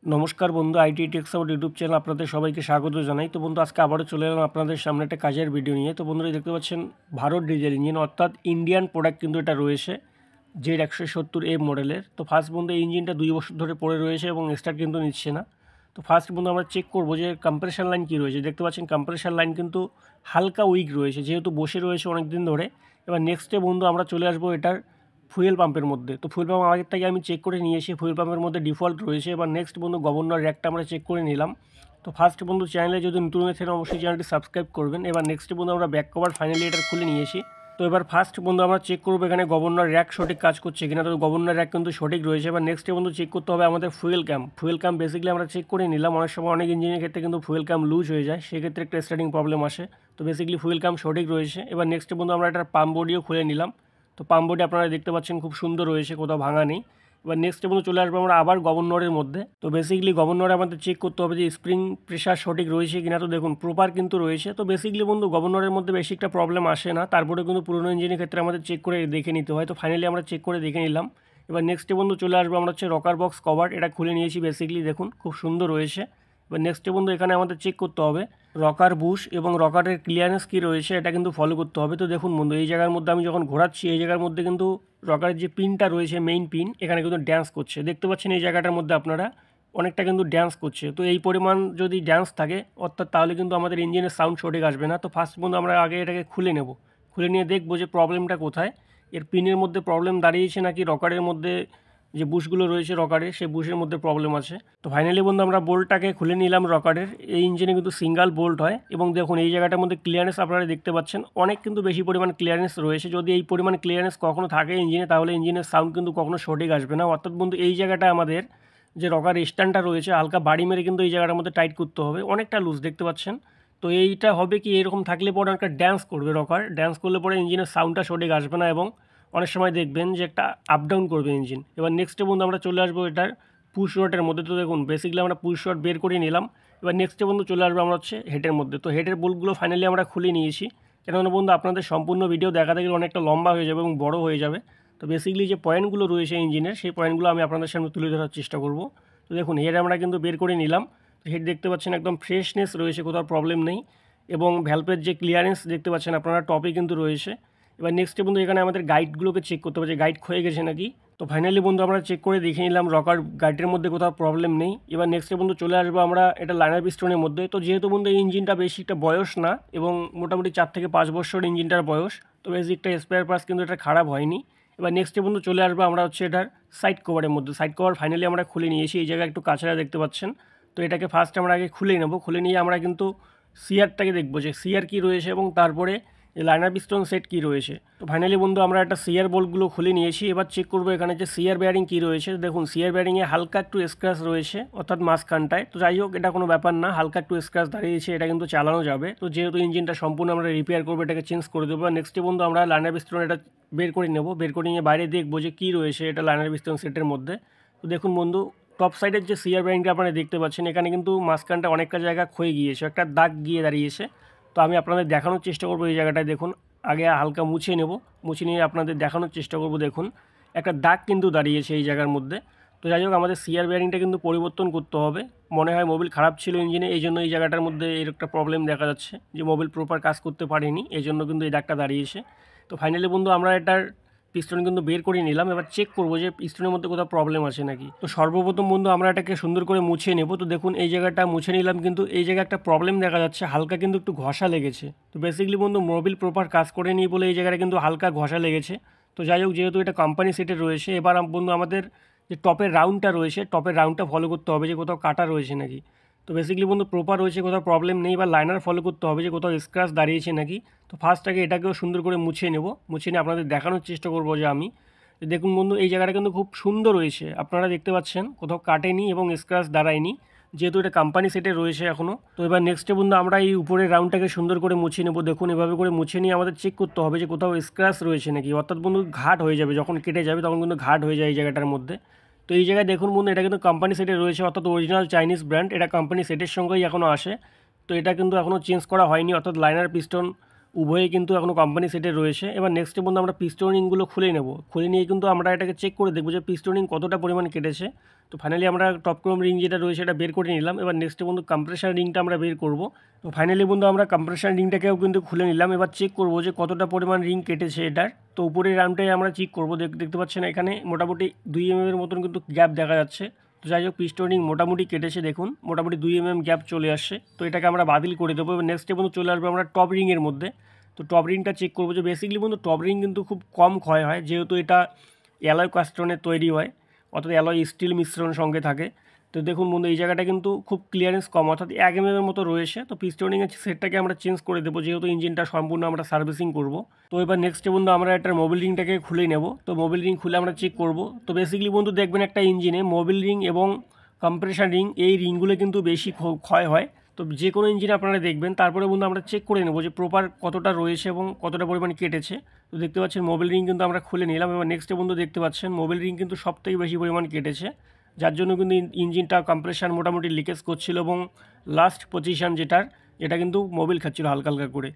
नमस्कार बंधु आईटी टेक्स आउट यूट्यूब चैनल আপনাদের সবাইকে স্বাগত জানাই। তো বন্ধু আজকে আবারও চলে এলাম আপনাদের সামনে একটা কাজের ভিডিও নিয়ে। তো বন্ধুরা দেখতে পাচ্ছেন ভারত ডিজেল ইঞ্জিন অর্থাৎ ইন্ডিয়ান প্রোডাক্ট কিন্তু এটা রয়েছে জেড 170 মডেলের। তো ফার্স্ট বন্ধু এই ইঞ্জিনটা 2 বছর ধরে পড়ে রয়েছে এবং স্টার্ট কিন্তু নিচ্ছে না। তো ফার্স্ট বন্ধু আমরা চেক করবো যে কম্প্রেসার লাইন কী রয়েছে। দেখতে পাচ্ছেন কম্প্রেসার লাইন কিন্তু হালকা উইক রয়েছে যেহেতু বসে রয়েছে অনেক দিন ধরে। এবার নেক্সটে বন্ধু আমরা চলে আসবো এটার ফুয়েল পাম্পের মধ্যে। তো ফুয়েল পাম্প আগের থেকে আমি চেক করে নিয়ে এসে ফুয়েল পাম্পের মধ্যে ডিফল্ট রয়েছে। এবার নেক্সট বন্ধু গভর্নর র্যাকটা আমরা চেক করে নিলাম। তো ফার্স্ট বন্ধু চ্যানেলে যদি নতুন হয়ে থাকেন অবশ্যই চ্যানেলটি সাবস্ক্রাইব করবেন। এবার নেক্সট বন্ধু আমরা ব্যাক কভার ফাইনালি এটা খুলে নিয়েছি। তো এবার ফার্স্ট বন্ধু আমরা চেক করবো এখানে গভর্নর র্যাক সঠিক কাজ করছে কিনা। তো গভর্নর র্যাক কিন্তু সঠিক রয়েছে। এবার নেক্সট বন্ধু চেক করতে হবে আমাদের ফুয়েল ক্যাম্প বেসিক্যালি আমরা চেক করে নিলাম। অনেক সময় অনেক ইঞ্জিনের ক্ষেত্রে কিন্তু ফুয়েল ক্যাম্প লুজ হয়ে যায়, সেক্ষেত্রে একটা স্টার্টিং প্রবলেম আসে। তো বেসিক্যালি ফুয়েল ক্যাম্প সঠিক রয়েছে। এবার নেক্সট বন্ধু আমরা এটার পাম্প বডিও খুলে নিলাম। তো পাম্প বডি আপনারা দেখতে পাচ্ছেন খুব সুন্দর রয়েছে, কোথাও ভাঙা নেই। এবার নেক্সট বন্ধু চলে আসবো আমরা আবার গভর্নরের মধ্যে। তো বেসিক্যালি গভর্নরে আমাদের চেক করতে হবে যে স্প্রিং প্রেশার সঠিক রয়েছে কিনা। তো দেখুন প্রপার কিন্তু রয়েছে। তো বেসিক্যালি বন্ধু গভর্নরের মধ্যে বেশি একটা প্রবলেম আসে না, তারপরে কিন্তু পুরোনো ইঞ্জিনের ক্ষেত্রে আমাদের চেক করে দেখে নিতে হয়। তো ফাইনালি আমরা চেক করে দেখে নিলাম। এবার নেক্সটে বন্ধু চলে আসবো আমরা রকার বক্স কভার, এটা খুলে নিয়েছি। বেসিক্যালি দেখুন খুব সুন্দর রয়েছে। এবার নেক্সটে বন্ধু এখানে আমাদের চেক করতে হবে রকার বুশ এবং রকারের ক্লিয়ারেন্স কী রয়েছে, এটা কিন্তু ফলো করতে হবে। তো দেখুন বন্ধু এই জায়গার মধ্যে আমি যখন ঘোরাচ্ছি এই জায়গার মধ্যে কিন্তু রকারের যে পিনটা রয়েছে মেইন পিন এখানে কিন্তু ড্যান্স করছে। দেখতে পাচ্ছেন এই জায়গাটার মধ্যে আপনারা অনেকটা কিন্তু ড্যান্স করছে। তো এই পরিমাণ যদি ড্যান্স থাকে অর্থাৎ তাহলে কিন্তু আমাদের ইঞ্জিনের সাউন্ড সঠিক আসবে না। তো ফার্স্ট বন্ধু আমরা আগে এটাকে খুলে নেব, খুলে নিয়ে দেখবো যে প্রবলেমটা কোথায়। এর পিনের মধ্যে প্রবলেম দাঁড়িয়েছে নাকি রকারের মধ্যে যে বুশগুলো রয়েছে রকারের সেই বুশের মধ্যে প্রবলেম আছে। তো ফাইনালি বন্ধু আমরা বোল্টটাকে খুলে নিলাম রকারের। এই ইঞ্জিনে কিন্তু সিঙ্গেল বোল্ট হয় এবং দেখুন এই জায়গাটার মধ্যে ক্লিয়ারেন্স আপনারা দেখতে পাচ্ছেন অনেক কিন্তু বেশি পরিমাণ ক্লিয়ারেন্স রয়েছে। যদি এই পরিমাণ ক্লিয়ারেন্স কখনো থাকে ইঞ্জিনে তাহলে ইঞ্জিনের সাউন্ড কিন্তু কখনো সঠিক আসবে না। অর্থাৎ বন্ধু এই জায়গাটা আমাদের যে রকার স্ট্যান্ডটা রয়েছে হালকা বাড়ি মেরে কিন্তু এই জায়গাটার মধ্যে টাইট করতে হবে, অনেকটা লুজ দেখতে পাচ্ছেন। তো এইটা হবে কি এরকম থাকলে পরে অনেকটা ড্যান্স করবে রকার, ড্যান্স করলে পরে ইঞ্জিনের সাউন্ডটা সঠিক আসবে না এবং অনেক সময় দেখবেন যে একটা আপ ডাউন করবে ইঞ্জিন। এবার নেক্সটে বন্ধু আমরা চলে আসবো এটার পুশ রডের মধ্যে। তো দেখুন বেসিক্যালি আমরা পুশ রড বের করে নিলাম। এবার নেক্সটে বন্ধু চলে আসবো আমরা হেডের মধ্যে। তো হেডের বোল্টগুলো ফাইনালি আমরা খুলে নিয়েছি, কেননা বন্ধু আপনাদের সম্পূর্ণ ভিডিও দেখাতে গেলে অনেকটা লম্বা হয়ে যাবে এবং বড় হয়ে যাবে। তো বেসিক্যালি যে পয়েন্টগুলো রয়েছে ইঞ্জিনের সেই পয়েন্টগুলো আমি আপনাদের সামনে তুলে ধরার চেষ্টা করব। তো দেখুন হেড আমরা কিন্তু বের করে নিলাম। তো হেড দেখতে পাচ্ছেন একদম ফ্রেশনেস রয়েছে, কোথাও প্রবলেম নেই এবং ভ্যালভের যে ক্লিয়ারেন্স দেখতে পাচ্ছেন আপনারা টপে কিন্তু রয়েছে। এবার নেক্সটে বন্ধু এখানে আমাদের গাইডগুলোকে চেক করতে হবে যে গাইড ক্ষয়ে গেছে নাকি। তো ফাইনালি বন্ধু আমরা চেক করে দেখে নিলাম রকার গাইডের মধ্যে কোথাও প্রবলেম নেই। এবার নেক্সটে বন্ধু চলে আসবো আমরা এটা লাইনার পিস্টনের মধ্যে। তো যেহেতু বন্ধু এই ইঞ্জিনটা বেশি একটা বয়স না এবং মোটামুটি 4 থেকে 5 বছর ইঞ্জিনটার বয়স, তো বেশি একটা স্পেয়ার পার্টস কিন্তু এটা খারাপ হয়নি। এবার নেক্সটে বন্ধু চলে আসবো আমরা এটার সাইড কভারের মধ্যে। সাইড কভার ফাইনালি আমরা খুলে নিয়েছি, এই জায়গায় একটু কাছাড়া দেখতে পাচ্ছেন। তো এটাকে ফার্স্ট আমরা আগে খুলে নেব, খুলে নিয়ে আমরা কিন্তু সিয়ারটাকে দেখবো যে সিয়ার কী রয়েছে এবং তারপরে এই লাইনার পিস্টন সেট কী রয়েছে। তো ফাইনালি বন্ধু আমরা একটা সিয়ার বোল্টগুলো খুলে নিয়েছি। এবার চেক করবো এখানে যে সিয়ার বেয়ারিং কী রয়েছে। দেখুন সিয়ার বেয়ারিংয়ে হালকা একটু স্ক্র্যাচ রয়েছে অর্থাৎ মাঝখানটায়। তো যাই হোক এটা কোনো ব্যাপার না, হালকা একটু স্ক্র্যাচ দাঁড়িয়েছে, এটা কিন্তু চালানো যাবে। তো যেহেতু ইঞ্জিনটা সম্পূর্ণ আমরা রিপেয়ার করবো এটাকে চেঞ্জ করে দেবো। নেক্সটে বন্ধু আমরা লাইনার পিস্টন এটা বের করে নেব, বের করে নিয়ে বাইরে দেখবো যে কী রয়েছে এটা লাইনার পিস্টন সেটের মধ্যে। তো দেখুন বন্ধু টপ সাইডের যে সিয়ার বেয়ারিংটা আপনারা দেখতে পাচ্ছেন এখানে কিন্তু মাঝখানটা অনেকটা জায়গা ক্ষয়ে গিয়েছে, একটা দাগ গিয়ে দাঁড়িয়েছে। তো আমি আপনাদের দেখানোর চেষ্টা করবো এই জায়গাটায় দেখুন, আগে হালকা মুছে নেব, মুছে নিয়ে আপনাদের দেখানোর চেষ্টা করব। দেখুন একটা দাগ কিন্তু দাঁড়িয়েছে এই জায়গার মধ্যে। তো যাই হোক আমাদের সিয়ার বেয়ারিংটা কিন্তু পরিবর্তন করতে হবে। মনে হয় মোবিল খারাপ ছিল ইঞ্জিনে, এই জন্য এই জায়গাটার মধ্যে এর একটা প্রবলেম দেখা যাচ্ছে যে মোবিল প্রপার কাজ করতে পারেনি, এই জন্য কিন্তু এই দাগটা দাঁড়িয়েছে। তো ফাইনালি বন্ধু আমরা এটার পিস্টন কিন্তু বের করে নিলাম। এবার চেক করবো যে পিস্টনের মধ্যে কোথাও প্রবলেম আছে নাকি। তো সর্বপ্রথম বন্ধু আমরা এটাকে সুন্দর করে মুছে নেব। তো দেখুন এই জায়গাটা মুছে নিলাম, কিন্তু এই জায়গায় একটা প্রবলেম দেখা যাচ্ছে, হালকা কিন্তু একটু ঘষা লেগেছে। তো বেসিক্যালি বন্ধু মোবিল প্রপার কাজ করে নিই বলে এই জায়গাটা কিন্তু হালকা ঘষা লেগেছে। তো যাই হোক যেহেতু এটা কোম্পানি সেটে রয়েছে, এবার বন্ধু আমাদের যে টপের রাউন্ডটা রয়েছে টপের রাউন্ডটা ফলো করতে হবে যে কোথাও কাটা রয়েছে নাকি। তো বেসিক্যালি বন্ধু প্রপার রয়েছে, কোথাও প্রবলেম নেই। বা লাইনার ফলো করতে হবে যে কোথাও স্ক্র্যাচ দাঁড়িয়েছে নাকি। তো ফার্স্ট আগে এটাকেও সুন্দর করে মুছে নেব, মুছে নিয়ে আপনাদের দেখানোর চেষ্টা করবো যে আমি দেখুন বন্ধু এই জায়গাটা কিন্তু খুব সুন্দর রয়েছে, আপনারা দেখতে পাচ্ছেন কোথাও কাটেনি এবং স্ক্র্যাচ দাঁড়ায়নি, যেহেতু এটা কোম্পানি সেটে রয়েছে এখনও। তো এবার নেক্সটে বন্ধু আমরা এই উপরের রাউন্ডটাকে সুন্দর করে মুছে নেব। দেখুন এভাবে করে মুছে নিয়ে আমাদের চেক করতে হবে যে কোথাও স্ক্র্যাচ রয়েছে নাকি। অর্থাৎ বন্ধু ঘাট হয়ে যাবে, যখন কেটে যাবে তখন কিন্তু ঘাট হয়ে যায় এই জায়গাটার মধ্যে। তো এই জায়গায় দেখুন বন্ধু এটা কিন্তু কোম্পানি সেটে রয়েছে অর্থাৎ অরিজিনাল চাইনিজ ব্র্যান্ড, এটা কোম্পানি সেটের সঙ্গেই এখনও আসে। তো এটা কিন্তু এখনও চেঞ্জ করা হয়নি, অর্থাৎ লাইনার পিস্টন উভয়ে কিন্তু এখনও কোম্পানি সেটে রয়েছে। এবার নেক্সটে বন্ধু আমরা পিস্টনিংগুলো খুলে নেব। খুলে নিয়ে কিন্তু আমরা এটাকে চেক করে দেখবো যে পিস্টনিং কতটা পরিমাণ কেটেছে। তো ফাইনালি আমরা টপ ক্রোম রিং যেটা রয়েছে এটা বের করে নিলাম। এবার নেক্সটে বন্ধু কম্প্রেসার রিংটা আমরা বের করব। তো ফাইনালি বন্ধু আমরা কম্প্রেসার রিংটাকেও কিন্তু খুলে নিলাম। এবার চেক করব যে কতটা পরিমাণ রিং কেটেছে এটার। তো উপরের রাউন্ডটাই আমরা চেক করবো। দেখতে পাচ্ছেন এখানে মোটামুটি 2 mm এর মতন কিন্তু গ্যাপ দেখা যাচ্ছে। তো যাই হোক পিস্টনিং মোটামুটি কেটেছে, দেখুন মোটামুটি 2 mm গ্যাপ চলে আসছে। তো এটাকে আমরা বাতিল করে দেবো। এবার নেক্সটে বন্ধু চলে আসবে আমরা টপ রিংয়ের মধ্যে। তো টপ রিংটা চেক করবো যে বেসিক্যালি বন্ধু টপ রিং কিন্তু খুব কম ক্ষয় হয়, যেহেতু এটা অ্যালয় কাস্টনের তৈরি হয়, অর্থাৎ অ্যালয় স্টিল মিশ্রণ সঙ্গে থাকে। তো দেখুন বন্ধু এই জায়গাটা কিন্তু খুব ক্লিয়ারেন্স কম, অর্থাৎ 1 mm এর মতো রয়েছে। তো পিস্টনিংয়ের সেটটাকে আমরা চেঞ্জ করে দেবো, যেহেতু ইঞ্জিনটা সম্পূর্ণ আমরা সার্ভিসিং করব। তো এবার নেক্সটে বন্ধু আমরা এটার মোবিল রিংটাকে খুলে নেব। তো মোবিল রিং খুলে আমরা চেক করব। তো বেসিক্যালি বন্ধু দেখবেন একটা ইঞ্জিনে মোবিল রিং এবং কম্প্রেসার রিং, এই রিংগুলো কিন্তু বেশি ক্ষয় হয়। তো যে কোনো ইঞ্জিনে আপনারা দেখবেন। তারপরে বন্ধু আমরা চেক করে নেব যে প্রপার কতটা রয়েছে এবং কতটা পরিমাণ কেটেছে। তো দেখতে পাচ্ছেন মোবিল রিং কিন্তু আমরা খুলে নিলাম। এবার নেক্সটে বন্ধু দেখতে পাচ্ছেন মোবিল রিং কিন্তু সবথেকে বেশি পরিমাণ কেটেছে, যার জন্য কিন্তু ইঞ্জিনটা কম্প্রেসার মোটামুটি লিকেজ করছিল এবং লাস্ট পজিশন যেটা কিন্তু মোবিল খাচ্ছিল হালকা হালকা করে।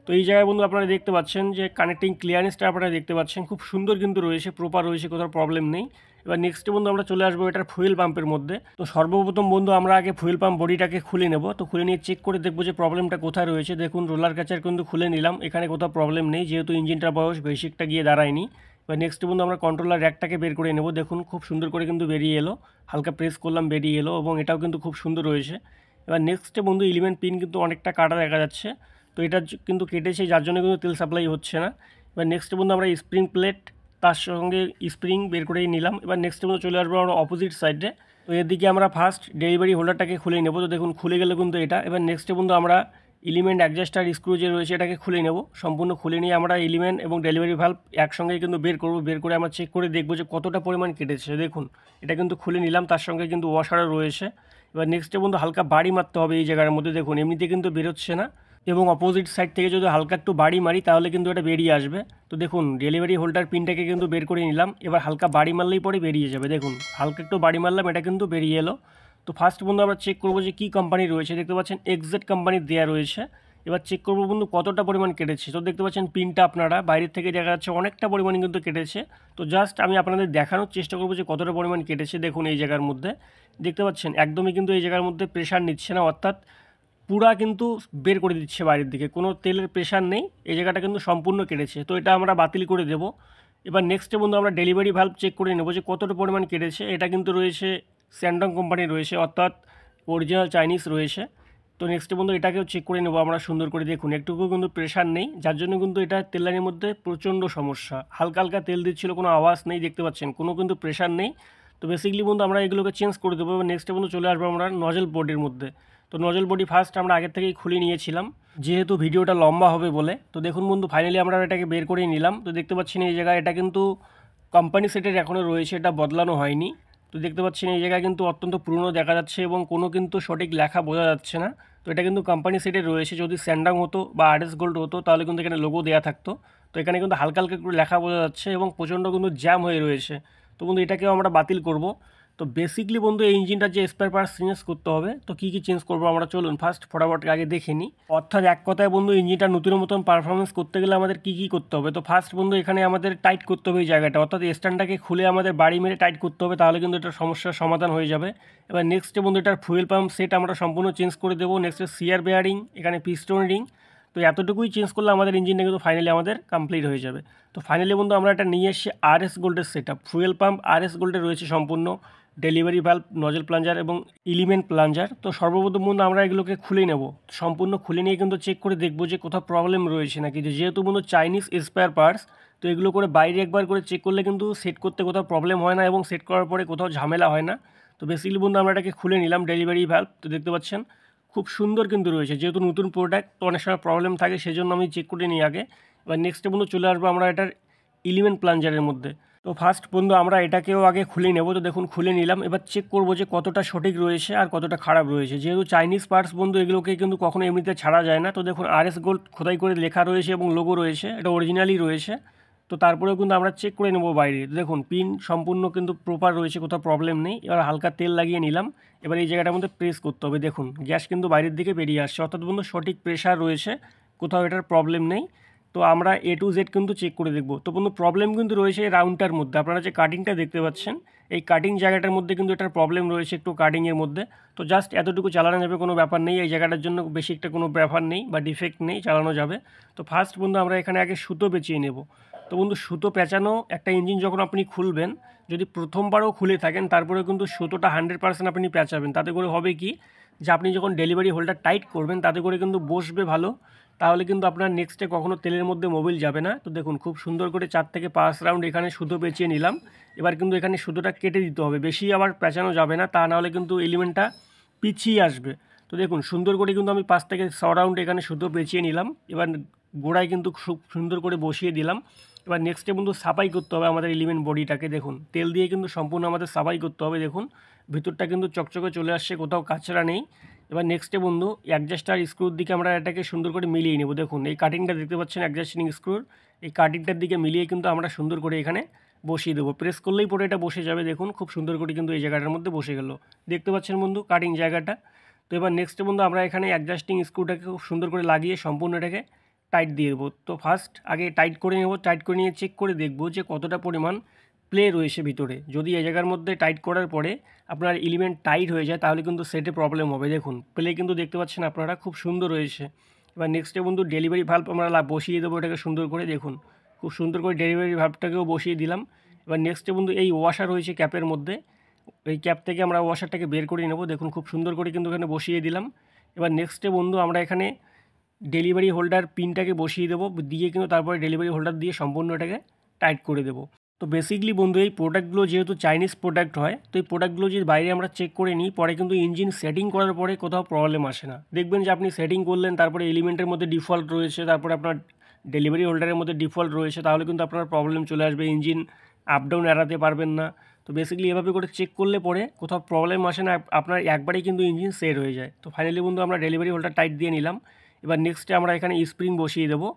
তো এই জায়গায় বন্ধু আপনারা দেখতে পাচ্ছেন যে কানেক্টিং ক্লিয়ারেন্সটা আপনারা দেখতে পাচ্ছেন খুব সুন্দর কিন্তু রয়েছে, প্রপার রয়েছে, কোথাও প্রবলেম নেই। এবার নেক্সট বন্ধু আমরা চলে আসবো এটার ফুয়েল পাম্পের মধ্যে। তো সর্বপ্রথম বন্ধু আমরা আগে ফুয়েল পাম্প বডিটাকে খুলে নেব। তো খুলে নিয়ে চেক করে দেখবো যে প্রবলেমটা কোথায় রয়েছে। দেখুন রোলার ক্যাচার কিন্তু খুলে নিলাম, এখানে কোথাও প্রবলেম নেই, যেহেতু ইঞ্জিনটার বয়স বেশিকটা গিয়ে দাঁড়ায়নি। এবার নেক্সট বন্ধু আমরা কন্ট্রোলার র্যাকটাকে বের করে নেব। দেখুন খুব সুন্দর করে কিন্তু বেরিয়ে এলো, হালকা প্রেস করলাম বেরিয়ে এলো এবং এটাও কিন্তু খুব সুন্দর রয়েছে। এবার নেক্সটে বন্ধু এলিমেন্ট পিন কিন্তু অনেকটা কাটা দেখা যাচ্ছে, তো এটা কিন্তু কেটেছে, যার জন্য কিন্তু তেল সাপ্লাই হচ্ছে না। এবার নেক্সট বন্ধু আমরা স্প্রিং প্লেট তার সঙ্গে স্প্রিং বের করেই নিলাম। এবার নেক্সট বন্ধু চলে আসবো আমরা অপোজিট সাইডে। তো এদিকে আমরা ফার্স্ট ডেলিভারি হোল্ডারটাকে খুলে নেব। তো দেখুন খুলে গেলে কিন্তু এটা। এবার নেক্সট বন্ধু আমরা এলিমেন্ট অ্যাডজাস্টার স্ক্রু যে রয়েছে এটাকে খুলে নেব। সম্পূর্ণ খুলে নিয়ে আমরা এলিমেন্ট এবং ডেলিভারি ভাল্ব একসঙ্গে কিন্তু বের করব। বের করে আমরা চেক করে দেখব যে কতটা পরিমাণ কেটেছে। দেখুন এটা কিন্তু খুলে নিলাম, তার সঙ্গে কিন্তু ওয়াশারও রয়েছে। এবার নেক্সটে বন্ধু হালকা বাড়ি মারতে হবে এই জায়গার মধ্যে। দেখুন এমনিতে কিন্তু বেরোচ্ছে না, এবং অপোজিট সাইড থেকে যদি হালকা একটু বাড়ি মারি তাহলে কিন্তু এটা বেরিয়ে আসবে। তো দেখুন ডেলিভারি হোল্ডার পিনটাকে কিন্তু বের করে নিলাম। এবার হালকা বাড়ি মারলেই পরে বেরিয়ে যাবে। দেখুন হালকা একটু বাড়ি মারলাম, এটা কিন্তু বেরিয়ে এলো। তো ফার্স্ট বন্ধু আমরা চেক করবো যে কী কোম্পানি রয়েছে। দেখতে পাচ্ছেন এক্সজেড কোম্পানির দেওয়া রয়েছে। এবার চেক করবো বন্ধু কতটা পরিমাণ কেটেছে। তো দেখতে পাচ্ছেন পিনটা আপনারা বাইরের থেকে দেখা যাচ্ছে অনেকটা পরিমাণে কিন্তু কেটেছে। তো জাস্ট আমি আপনাদের দেখানোর চেষ্টা করবো যে কতটা পরিমাণ কেটেছে। দেখুন এই জায়গার মধ্যে দেখতে পাচ্ছেন একদমই কিন্তু এই জায়গার মধ্যে প্রেশার নিচ্ছে না, অর্থাৎ পুরা কিন্তু বের করে দিচ্ছে বাইরের দিকে, কোনো তেলের প্রেশার নেই। এই জায়গাটা কিন্তু সম্পূর্ণ কেটেছে, তো এটা আমরা বাতিল করে দেব। এবার নেক্সটে বন্ধু আমরা ডেলিভারি ভাল্ব চেক করে নেব যে কতটা পরিমাণ কেটেছে। এটা কিন্তু রয়েছে স্যান্ডং কোম্পানির রয়েছে, অর্থাৎ অরিজিনাল চাইনিজ রয়েছে। তো নেক্সটে বন্ধু এটাকেও চেক করে নেব আমরা সুন্দর করে। দেখুন একটুকু কিন্তু প্রেশার নেই, যার জন্য কিন্তু এটা তেললাইনের মধ্যে প্রচণ্ড সমস্যা। হালকা হালকা তেল দিচ্ছিল, কোনো আওয়াজ নেই, দেখতে পাচ্ছেন কোনো কিন্তু প্রেশার নেই। তো বেসিক্যালি বন্ধু আমরা এগুলোকে চেঞ্জ করে দেবো। এবার নেক্সটে বন্ধু চলে আসবো আমরা নজল বডির মধ্যে। তো নজল বডি ফার্স্ট আমরা আগের থেকেই খুলে নিয়েছিলাম, যেহেতু ভিডিওটা লম্বা হবে বলে। তো দেখুন বন্ধু ফাইনালি আমরা এটাকে বের করে নিলাম। তো দেখতে পাচ্ছেন এই জায়গায় এটা কিন্তু কোম্পানি সেটের এখনও রয়েছে, এটা বদলানো হয়নি। তো দেখতে পাচ্ছেন এই জায়গায় কিন্তু অত্যন্ত পুরনো দেখা যাচ্ছে এবং কোনো কিন্তু সঠিক লেখা বোঝা যাচ্ছে না। তো এটা কিন্তু কোম্পানি সেটে রয়েছে, যদি স্যান্ডাং হতো বা আরএস গোল্ড হতো তাহলে কিন্তু এখানে লোগো দেওয়া থাকতো। তো এখানে কিন্তু হালকা হালকা একটু লেখা বোঝা যাচ্ছে এবং প্রচণ্ড কিন্তু জ্যাম হয়ে রয়েছে। তো বন্ধু এটাকেও আমরা বাতিল করব। তো বেসিকলি বন্ধু এই ইঞ্জিনটার যে স্পেয়ার পার্টস চেঞ্জ করতে হবে, তো কী কী চেঞ্জ করবো আমরা চলুন ফার্স্ট ফটাফট আগে দেখে নিই। অর্থাৎ এক কথায় বন্ধু ইঞ্জিনটা নতুন মতন পারফরমেন্স করতে গেলে আমাদের কী কী করতে হবে। তো ফার্স্ট বন্ধু এখানে আমাদের টাইট করতে হবে এই জায়গাটা, অর্থাৎ স্ট্যান্ডটাকে খুলে আমাদের বাড়ি মেরে টাইট করতে হবে, তাহলে কিন্তু এটার সমস্যার সমাধান হয়ে যাবে। এবার নেক্সটে বন্ধু এটার ফুয়েল পাম্প সেট আমরা সম্পূর্ণ চেঞ্জ করে দেবো। নেক্সটে সিয়ার বেয়ারিং, এখানে পিস্টন রিং, তো এতটুকুই চেঞ্জ করলে আমাদের ইঞ্জিনটা কিন্তু ফাইনালি আমাদের কমপ্লিট হয়ে যাবে। তো ফাইনালি বন্ধু আমরা এটা নিয়ে এসেছি আরএস গোল্ডের set up. Fuel pump RS গোল্ডের রয়েছে সম্পূর্ণ, ডেলিভারি ভাল্ব, নজল প্লাঞ্জার এবং এলিমেন্ট প্লাঞ্জার। তো সর্বপ্রথম বন্ধু আমরা এগুলোকে খুলে নেব। সম্পূর্ণ খুলে নিয়ে কিন্তু চেক করে দেখবো যে কোথাও প্রবলেম রয়েছে নাকি। যেহেতু বন্ধু চাইনিজ স্পেয়ার পার্টস, তো এগুলো করে বাইরে একবার করে চেক করলে কিন্তু সেট করতে কোথাও প্রবলেম হয় না এবং সেট করার পরে কোথাও ঝামেলা হয় না। তো বেসিক্যালি বন্ধু আমরা এটাকে খুলে নিলাম ডেলিভারি ভাল্ব। তো দেখতে পাচ্ছেন খুব সুন্দর কিন্তু রয়েছে, যেহেতু নতুন প্রোডাক্ট তো অনেক সময় প্রবলেম থাকে, সেজন্য আমি চেক করে নিই আগে। এবার নেক্সটে বন্ধু চলে আসবো আমরা এটার এলিমেন্ট প্লাঞ্জারের মধ্যে। তো ফার্স্ট বন্ধু আমরা এটাকেও আগে খুলে নেব। তো দেখুন খুলে নিলাম। এবার চেক করবো যে কতটা সঠিক রয়েছে আর কতটা খারাপ রয়েছে। যেহেতু চাইনিজ পার্টস বন্ধু এগুলোকে কিন্তু কখনো এমনিতে ছাড়া যায় না। তো দেখুন আরএস গোল্ড খোদাই করে লেখা রয়েছে এবং লোগো রয়েছে, এটা অরিজিনালি রয়েছে। তো তারপরেও কিন্তু আমরা চেক করে নেব বাইরে। তো দেখুন পিন সম্পূর্ণ কিন্তু প্রপার রয়েছে, কোথাও প্রবলেম নেই। এবার হালকা তেল লাগিয়ে নিলাম। এবার এই জায়গাটার মধ্যে প্রেস করতে হবে। দেখুন গ্যাস কিন্তু বাইরের দিকে বেরিয়ে আসছে, অর্থাৎ বন্ধু সঠিক প্রেশার রয়েছে, কোথাও এটার প্রবলেম নেই। তো আমরা A to Z কিন্তু চেক করে দেখব। তো বন্ধু প্রবলেম কিন্তু রয়েছে এই রাউন্ডটার মধ্যে, আপনারা যে কাটিংটা দেখতে পাচ্ছেন এই কাটিং জায়গাটার মধ্যে কিন্তু এটার প্রবলেম রয়েছে একটু কাটিংয়ের মধ্যে। তো জাস্ট এতটুকু চালানো যাবে, কোনো ব্যাপার নেই, এই জায়গাটার জন্য বেশি একটা কোনো ব্যাপার নেই বা ডিফেক্ট নেই, চালানো যাবে। তো ফার্স্ট বন্ধু আমরা এখানে আগে সুতো পেঁচিয়ে নেব। তো বন্ধু সুতো পেঁচানো, একটা ইঞ্জিন যখন আপনি খুলবেন, যদি প্রথমবারও খুলে থাকেন তারপরে কিন্তু সুতোটা 100% আপনি পেঁচাবেন। তাতে করে হবে কি, যে আপনি যখন ডেলিভারি হোল্ডার টাইট করবেন তাতে করে কিন্তু বসবে ভালো, তাহলে কিন্তু আপনার নেক্সটে কখনো তেলের মধ্যে মোবিল যাবে না। তো দেখুন খুব সুন্দর করে 4 থেকে 5 রাউন্ড এখানে সুতো পেঁচিয়ে নিলাম। এবার কিন্তু এখানে সুতোটা কেটে দিতে হবে, বেশি আবার পেঁচানো যাবে না, তা নাহলে কিন্তু এলিমেন্টটা পিছিয়ে আসবে। তো দেখুন সুন্দর করে কিন্তু আমি 5 থেকে 6 রাউন্ড এখানে সুতো পেঁচিয়ে নিলাম। এবার গোড়ায় কিন্তু খুব সুন্দর করে বসিয়ে দিলাম। এবার নেক্সটে কিন্তু সাফাই করতে হবে আমাদের এলিমেন্ট বডিটাকে। দেখুন তেল দিয়ে কিন্তু সম্পূর্ণ আমাদের সাফাই করতে হবে। দেখুন ভিতরটা কিন্তু চকচকে চলে আসছে, কোথাও কাচরা নেই। এবার নেক্সটে বন্ধু অ্যাডজাস্টার স্ক্রুর দিকে আমরা এটাকে সুন্দর করে মিলিয়ে নেব। দেখুন এই কাটিংটা দেখতে পাচ্ছেন অ্যাডজাস্টিং স্ক্রুর, এই কাটিংটার দিকে মিলিয়ে কিন্তু আমরা সুন্দর করে এখানে বসিয়ে দেবো। প্রেস করলেই পরে এটা বসে যাবে। দেখুন খুব সুন্দর করে কিন্তু এই জায়গাটার মধ্যে বসে গেল, দেখতে পাচ্ছেন বন্ধু কাটিং জায়গাটা। তো এবার নেক্সটে বন্ধু আমরা এখানে অ্যাডজাস্টিং স্ক্রুটাকে খুব সুন্দর করে লাগিয়ে সম্পূর্ণ এটাকে টাইট দিয়ে দেবো। তো ফার্স্ট আগে টাইট করে নেব, টাইট করে নিয়ে চেক করে দেখব যে কতটা পরিমাণ প্লে রয়েছে ভিতরে। যদি এই জায়গার মধ্যে টাইট করার পরে আপনার এলিমেন্ট টাইট হয়ে যায় তাহলে কিন্তু সেটে প্রবলেম হবে। দেখুন প্লে কিন্তু দেখতে পাচ্ছেন আপনারা খুব সুন্দর রয়েছে। এবার নেক্সটে বন্ধু ডেলিভারি ভাল্ব আমরা বসিয়ে দেবো এটাকে সুন্দর করে। দেখুন খুব সুন্দর করে ডেলিভারি ভাল্বটাকেও বসিয়ে দিলাম। এবার নেক্সটে বন্ধু এই ওয়াশার রয়েছে ক্যাপের মধ্যে, এই ক্যাপ থেকে আমরা ওয়াশারটাকে বের করে নেব। দেখুন খুব সুন্দর করে কিন্তু এখানে বসিয়ে দিলাম। এবার নেক্সটে বন্ধু আমরা এখানে ডেলিভারি হোল্ডার পিনটাকে বসিয়ে দেবো, দিয়ে কিন্তু তারপরে ডেলিভারি হোল্ডার দিয়ে সম্পূর্ণ এটাকে টাইট করে দেবো। তো বেসিকলি বন্ধু এই প্রোডাক্টগুলো যেহেতু চাইনিজ প্রোডাক্ট হয়, তো এই প্রোডাক্টগুলো যদি বাইরে আমরা চেক করে নিই, পরে কিন্তু ইঞ্জিন সেটিং করার পরে কোথাও প্রবলেম আসে না। দেখবেন যে আপনি সেটিং করলেন, তারপরে এলিমেন্টের মধ্যে ডিফল্ট রয়েছে, তারপরে আপনার ডেলিভারি হোল্ডারের মধ্যে ডিফল্ট রয়েছে, তাহলে কিন্তু আপনার প্রবলেম চলে আসবে, ইঞ্জিন আপ ডাউন এড়াতে পারবেন না। তো বেসিক্যালি এভাবে করে চেক করলে পরে কোথাও প্রবলেম আসে না, আপনার একবারেই কিন্তু ইঞ্জিন সেট হয়ে যায়। তো ফাইনালি বন্ধু আমরা ডেলিভারি হোল্ডার টাইট দিয়ে নিলাম। এবার নেক্সটে আমরা এখানে স্প্রিং বসিয়ে দেবো।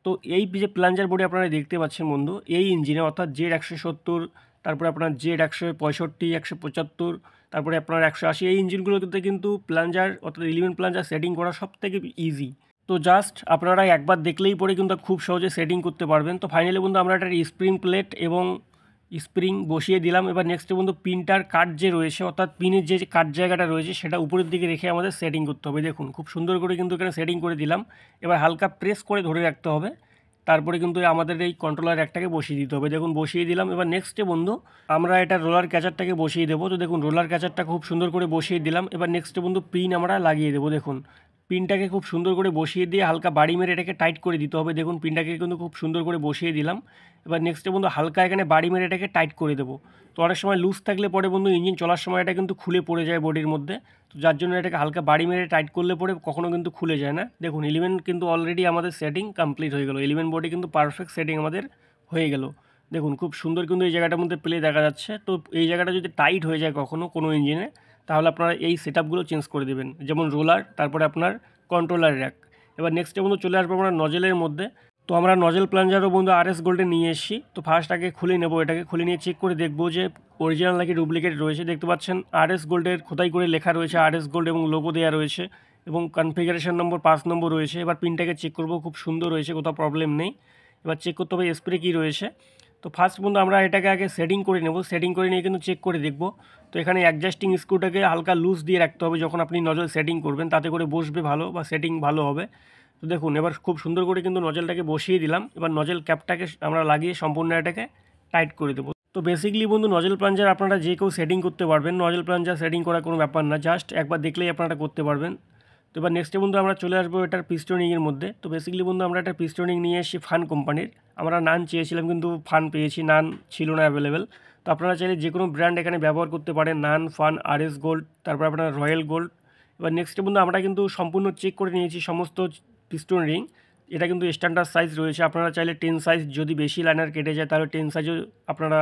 তো এই যে প্লাঞ্জার বডি আপনারা দেখতে পাচ্ছেন বন্ধু, এই ইঞ্জিনে অর্থাৎ Z170, তারপরে আপনার Z165, 175, তারপরে আপনার 180, এই ইঞ্জিনগুলোতে কিন্তু প্লাঞ্জার অর্থাৎ এলিমেন্ট প্লাঞ্জার সেটিং করা সবথেকে ইজি। তো জাস্ট আপনারা একবার দেখলেই পরে কিন্তু খুব সহজে সেটিং করতে পারবেন। তো ফাইনালি বন্ধু আমরা একটা স্প্রিং প্লেট এবং স্প্রিং বসিয়ে দিলাম। এবার নেক্সটে বন্ধু পিনটার কাট যে রয়েছে অর্থাৎ পিনের যে কাট জায়গাটা রয়েছে সেটা উপরের দিকে রেখে আমাদের সেটিং করতে হবে। দেখুন খুব সুন্দর করে কিন্তু এখানে সেটিং করে দিলাম। এবার হালকা প্রেস করে ধরে রাখতে হবে, তারপরে কিন্তু আমাদের এই কন্ট্রোলার একটাকে বসিয়ে দিতে হবে। দেখুন বসিয়ে দিলাম। এবার নেক্সটে বন্ধু আমরা এটা রোলার ক্যাচারটাকে বসিয়ে দেবো। তো দেখুন রোলার ক্যাচারটা খুব সুন্দর করে বসিয়ে দিলাম। এবার নেক্সটে বন্ধু পিন আমরা লাগিয়ে দেবো। দেখুন পিনটাকে খুব সুন্দর করে বসিয়ে দিয়ে হালকা বাড়ি মেরে এটাকে টাইট করে দিতে হবে। দেখুন পিনটাকে কিন্তু খুব সুন্দর করে বসিয়ে দিলাম। এবার নেক্সটে বন্ধু হালকা এখানে বাড়ি মেরে এটাকে টাইট করে দেবো। তো অনেক সময় লুজ থাকলে পরে বন্ধু ইঞ্জিন চলার সময় এটা কিন্তু খুলে পড়ে যায় বডির মধ্যে। তো যার জন্য এটাকে হালকা বাড়ি মেরে টাইট করলে পরে কখনো কিন্তু খুলে যায় না। দেখুন এলিমেন্ট কিন্তু অলরেডি আমাদের সেটিং কমপ্লিট হয়ে গেল, এলিমেন্ট বডি কিন্তু পারফেক্ট সেটিং আমাদের হয়ে গেল। দেখুন খুব সুন্দর কিন্তু এই জায়গাটার মধ্যে প্লে দেখা যাচ্ছে। তো এই জায়গাটা যদি টাইট হয়ে যায় কখনো কোনো ইঞ্জিনে, তাহলে আপনারা এই সেটআপগুলো চেঞ্জ করে দেবেন, যেমন রোলার, তারপরে আপনার কন্ট্রোলার র্যাক। এবার নেক্সটে বন্ধু চলে আসবো আমরা নজেলের মধ্যে। তো আমরা নজেল প্লাঞ্জারও বন্ধু RS গোল্ডে নিয়ে এসেছি। তো ফার্স্ট আগে খুলে নেবো, এটাকে খুলে নিয়ে চেক করে দেখবো যে অরিজিনাল নাকি ডুপ্লিকেট রয়েছে। দেখতে পাচ্ছেন RS গোল্ডের খোদাই করে লেখা রয়েছে RS গোল্ড এবং লোগো দেওয়া রয়েছে এবং কনফিগারেশন নম্বর 5 নম্বর রয়েছে। এবার পিনটাকে চেক করবো, খুব সুন্দর রয়েছে, কোথাও প্রবলেম নেই। এবার চেক করতে হবে স্প্রে কী রয়েছে। তো ফার্স্ট বন্ধু আমরা এটাকে আগে সেটিং করে নেব, সেটিং করে নিয়ে কিন্তু চেক করে দেখব। তো এখানে অ্যাডজাস্টিং স্ক্রুটাকে হালকা লুজ দিয়ে রাখতে হবে যখন আপনি নজল সেটিং করবেন, তাতে করে বসবে ভালো বা সেটিং ভালো হবে। তো দেখুন এবার খুব সুন্দর করে কিন্তু নজলটাকে বসিয়ে দিলাম। এবার নজল ক্যাপটাকে আমরা লাগিয়ে সম্পূর্ণ এটাকে টাইট করে দেবো। তো বেসিক্যালি বন্ধু নজল প্লাঞ্জার আপনারা যে কেউ সেটিং করতে পারবেন, নজল প্লাঞ্জার সেটিং করার কোনো ব্যাপার না, জাস্ট একবার দেখলেই আপনারা করতে পারবেন। তো এবার নেক্সটে বন্ধু আমরা চলে আসবো এটার পিস্টনিংয়ের মধ্যে। তো বেসিক্যালি বন্ধু আমরা একটা পিস্টনিং নিয়ে এসেছি ফান কোম্পানির। আমরা নান চেয়েছিলাম কিন্তু ফান পেয়েছি, নান ছিল না অ্যাভেলেবেল। তো আপনারা চাইলে যে কোনো ব্র্যান্ড এখানে ব্যবহার করতে পারেন, নান, ফান, RS গোল্ড, তারপর আপনার রয়্যাল গোল্ড। এবার নেক্সটে বন্ধু আমরা কিন্তু সম্পূর্ণ চেক করে নিয়েছি সমস্ত পিস্টন রিং। এটা কিন্তু স্ট্যান্ডার্ড সাইজ রয়েছে, আপনারা চাইলে 10 সাইজ, যদি বেশি লাইনার কেটে যায় তাহলে 10 সাইজও আপনারা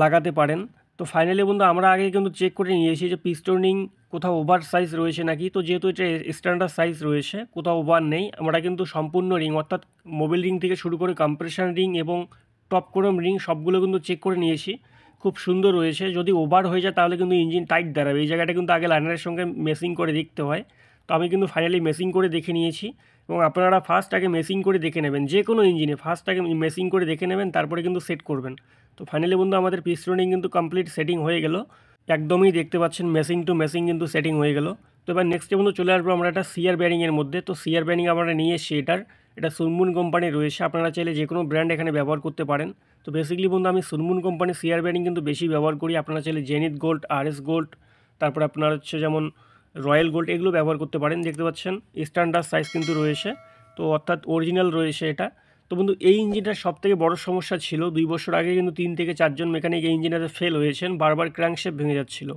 লাগাতে পারেন। তো ফাইনালি বন্ধু আমরা আগে কিন্তু চেক করে নিয়েছি যে পিস্টনিং কোথাও ওভার সাইজ রয়েছে নাকি। তো যেহেতু এটা স্ট্যান্ডার্ড সাইজ রয়েছে, কোথাও ওভার নেই, আমরা কিন্তু সম্পূর্ণ রিং অর্থাৎ মোবিল রিং থেকে শুরু করে কম্প্রেশন রিং এবং টপ ক্রোম রিং সবগুলো কিন্তু চেক করে নিয়েছি, খুব সুন্দর রয়েছে। যদি ওভার হয়ে যায় তাহলে কিন্তু ইঞ্জিন টাইট দাঁড়াবে, এই জায়গাটা কিন্তু আগে লাইনারের সঙ্গে মেসিং করে দেখতে হয়। তো আমি কিন্তু ফাইনালি মেসিং করে দেখে নিয়েছি, এবং আপনারা ফার্স্ট আগে মেসিং করে দেখে নেবেন, যে কোনো ইঞ্জিনে ফার্স্ট আগে মেসিং করে দেখে নেবেন, তারপরে কিন্তু সেট করবেন। তো ফাইনালি বন্ধু আমাদের পিস্টনিং কিন্তু কমপ্লিট সেটিং হয়ে গেল, একদমই দেখতে পাচ্ছেন মেসিং টু মেসিং কিন্তু সেটিং হয়ে গেল। তো এবার নেক্সটে বন্ধু চলে আসবো আমরা একটা সিআর ব্যারিংয়ের মধ্যে। তো সিআর ব্যারিং আমরা নিয়ে এসেছি, এটা সুনমুন কোম্পানি রয়েছে, আপনারা চাইলে যে কোনো ব্র্যান্ড এখানে ব্যবহার করতে পারেন। তো বেসিক্যালি বন্ধু আমি সুনমুন কোম্পানির সিআর ব্যারিং কিন্তু বেশি ব্যবহার করি, আপনারা চাইলে জেনিথ গোল্ড, আরএস গোল্ড, তারপর আপনার হচ্ছে যেমন রয়্যাল গোল্ড, এগুলো ব্যবহার করতে পারেন। দেখতে পাচ্ছেন স্ট্যান্ডার্ড সাইজ কিন্তু রয়েছে, তো অর্থাৎ অরিজিনাল রয়েছে এটা। তো বন্ধু এই ইঞ্জিনটার সবথেকে বড় সমস্যা ছিল 2 বছর আগে কিন্তু 3 থেকে 4 জন মেকানিক এই ইঞ্জিনটাতে ফেল হয়েছেন, বারবার ক্র্যাঙ্কশ্যাফট ভেঙে যাচ্ছিল।